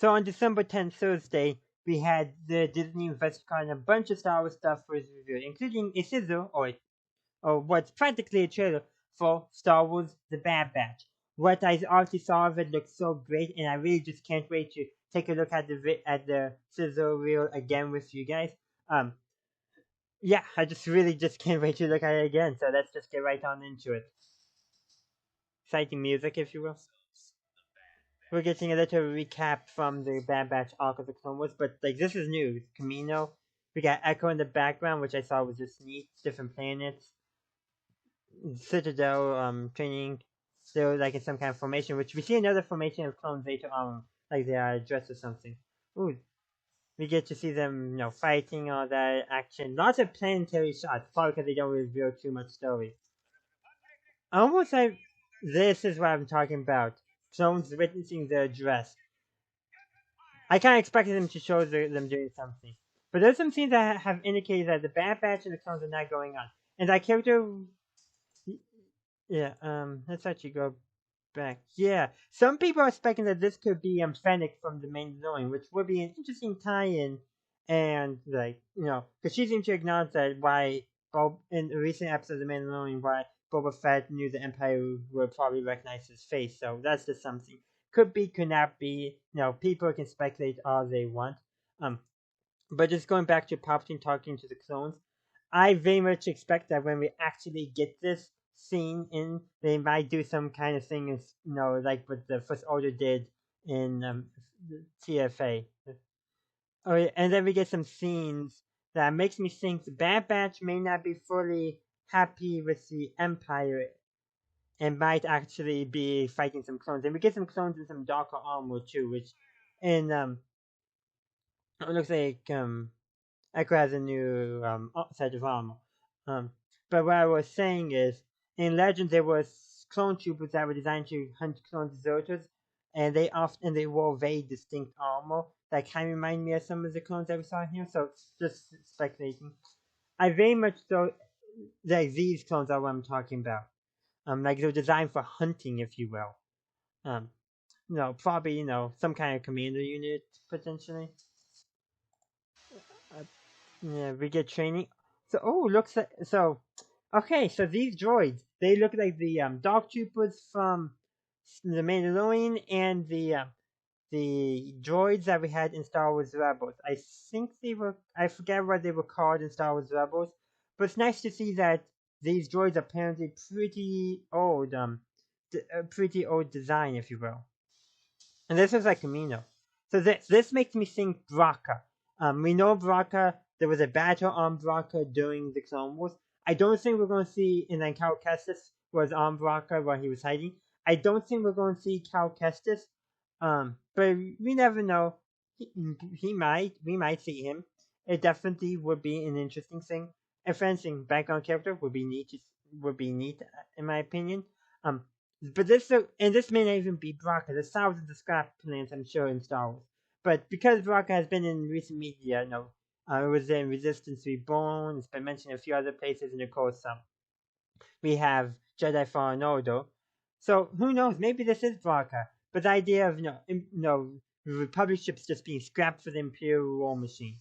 So on December 10th, Thursday, we had the Disney InvestCon and a bunch of Star Wars stuff was revealed, including a sizzle, or what's practically a trailer for Star Wars The Bad Batch. What I already saw of it looks so great, and I really just can't wait to take a look at the sizzle reel again with you guys. Um, yeah, I just really just can't wait to look at it again. So let's just get right on into it. Exciting music, if you will. We're getting a little recap from the Bad Batch arc of the Clone Wars, but like this is new. Camino. We got Echo in the background, which I saw was just neat. Different planets. Citadel training. They're like in some kind of formation, which we see another formation of clones later on, like they are dressed or something. Ooh, we get to see them, fighting, all that action. Lots of planetary shots, probably because they don't reveal too much story. Almost like this is what I'm talking about. Clones witnessing the address. I kind of expected them to show them doing something. But there's some scenes that have indicated that the Bad Batch and the clones are not going on. And that character, yeah, let's actually go back. Yeah, some people are speculating that this could be Fennec from the Mandalorian, which would be an interesting tie-in. And like, because she seemed to acknowledge that why in the recent episode of the Mandalorian, why Boba Fett knew the Empire would probably recognize his face. So that's just something. Could be, could not be. People can speculate all they want. Um, but just going back to Palpatine talking to the clones, I very much expect that when we actually get this scene in, they might do some kind of thing, as like what the First Order did in TFA. Oh, yeah, and then we get some scenes that makes me think the Bad Batch may not be fully happy with the Empire and might actually be fighting some clones. And we get some clones in some darker armor too, which in it looks like Echo has a new set of armor. Um, but what I was saying is, in Legends there was clone troopers that were designed to hunt clone deserters, and they wore very distinct armor that kind of remind me of some of the clones that we saw here. So just speculating. I very much so like these clones are what I'm talking about. Like they're designed for hunting, if you will. Um, probably some kind of commander unit potentially. Uh, Yeah, we get training. So, looks like so. Okay, so these droids, they look like the dog troopers from the Mandalorian and the droids that we had in Star Wars Rebels. I think they were. I forget what they were called in Star Wars Rebels, but it's nice to see that these droids are apparently pretty old. Pretty old design, if you will. And this is like Camino. So this makes me think Braca. We know Braca. There was a battle on Braca during the Clone Wars. I don't think we're going to see, and then Cal Kestis was on Braca while he was hiding. I don't think we're going to see Cal Kestis. But we never know. He might. We might see him. It definitely would be an interesting thing. If anything, background character would be neat. Would be neat, in my opinion. Um, but this may not even be Braca. There's thousands of scrap plans, I'm sure, in Star Wars. But because Braca has been in recent media, it was in Resistance Reborn. It's been mentioned in a few other places, and of course, we have Jedi Fallen Order. So who knows? Maybe this is Braca. But the idea of Republic ships just being scrapped for the Imperial War Machine,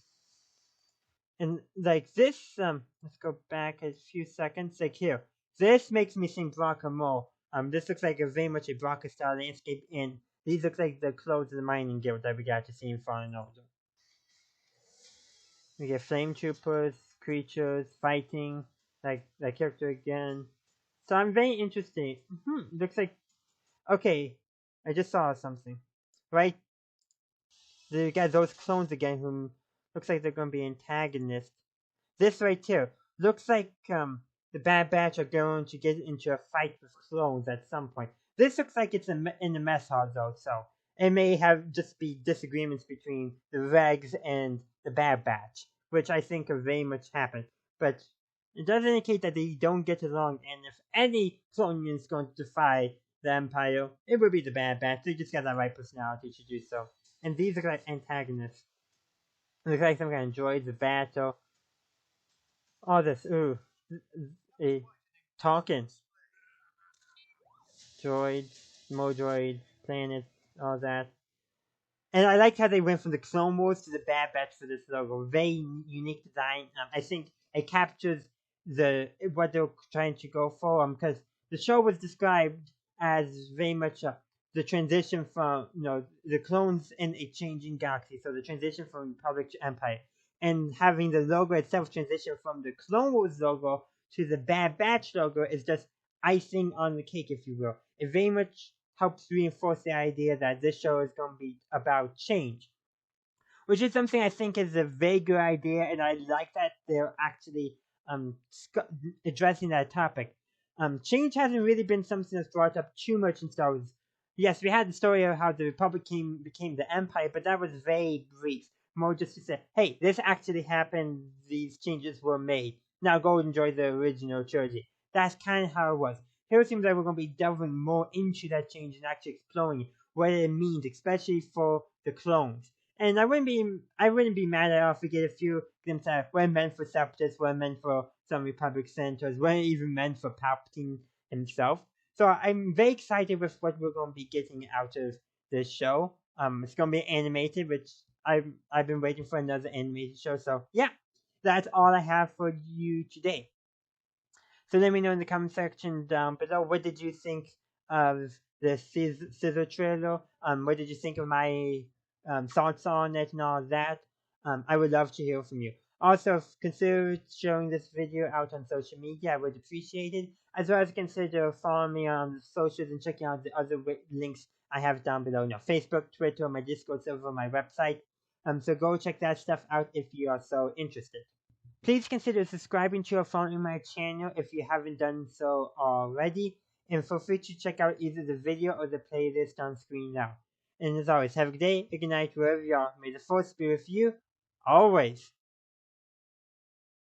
and like this, let's go back a few seconds. Like here, this makes me think Braca more. This looks like a very much a Braca style landscape, and these look like the clothes of the mining guild that we got to see in Fallen Order. We get flame troopers, creatures fighting, like that character again. So I'm very interested. Looks like okay. I just saw something. Right, you got those clones again, whom looks like they're going to be antagonists. This right here looks like the Bad Batch are going to get into a fight with clones at some point. This looks like it's in the mess hall though, so it may have just be disagreements between the Regs and the Bad Batch, which I think are very much happen. But it does indicate that they don't get along, and if any clone is going to defy the Empire, it would be the Bad Batch. They just got the right personality to do so. And these are like antagonists. It looks like some kind of droids, a battle. All this, a talking droids, more droids, planets, all that. And I like how they went from the Clone Wars to the Bad Batch for this logo. Very unique design. I think it captures what they're trying to go for. Because the show was described as very much the transition from the clones in a changing galaxy. So the transition from Republic to Empire, and having the logo itself transition from the Clone Wars logo to the Bad Batch logo is just icing on the cake, if you will. It very much helps reinforce the idea that this show is going to be about change, which is something I think is a very good idea, and I like that they're actually addressing that topic. Change hasn't really been something that's brought up too much in Star Wars. Yes, we had the story of how the Republic became the Empire, but that was very brief. More just to say, hey, this actually happened, these changes were made. Now go enjoy the original trilogy. That's kind of how it was. Here it seems like we're going to be delving more into that change and actually exploring what it means, especially for the clones. And I wouldn't be mad at all if we get a few glimpses of what it meant for Separatists, what it meant for some Republic senators, what it even meant for Palpatine himself. So I'm very excited with what we're going to be getting out of this show. It's going to be animated, which I've been waiting for another animated show. So yeah, that's all I have for you today. So let me know in the comment section down below, what did you think of the Sizzle trailer? What did you think of my thoughts on it and all that? I would love to hear from you. Also, consider sharing this video out on social media. I would appreciate it. As well as consider following me on the socials and checking out the other links I have down below. Facebook, Twitter, my Discord server, my website. So go check that stuff out if you are so interested. Please consider subscribing to or following my channel if you haven't done so already, and feel free to check out either the video or the playlist on screen now. And as always, have a good day, a good night, wherever you are. May the force be with you, always.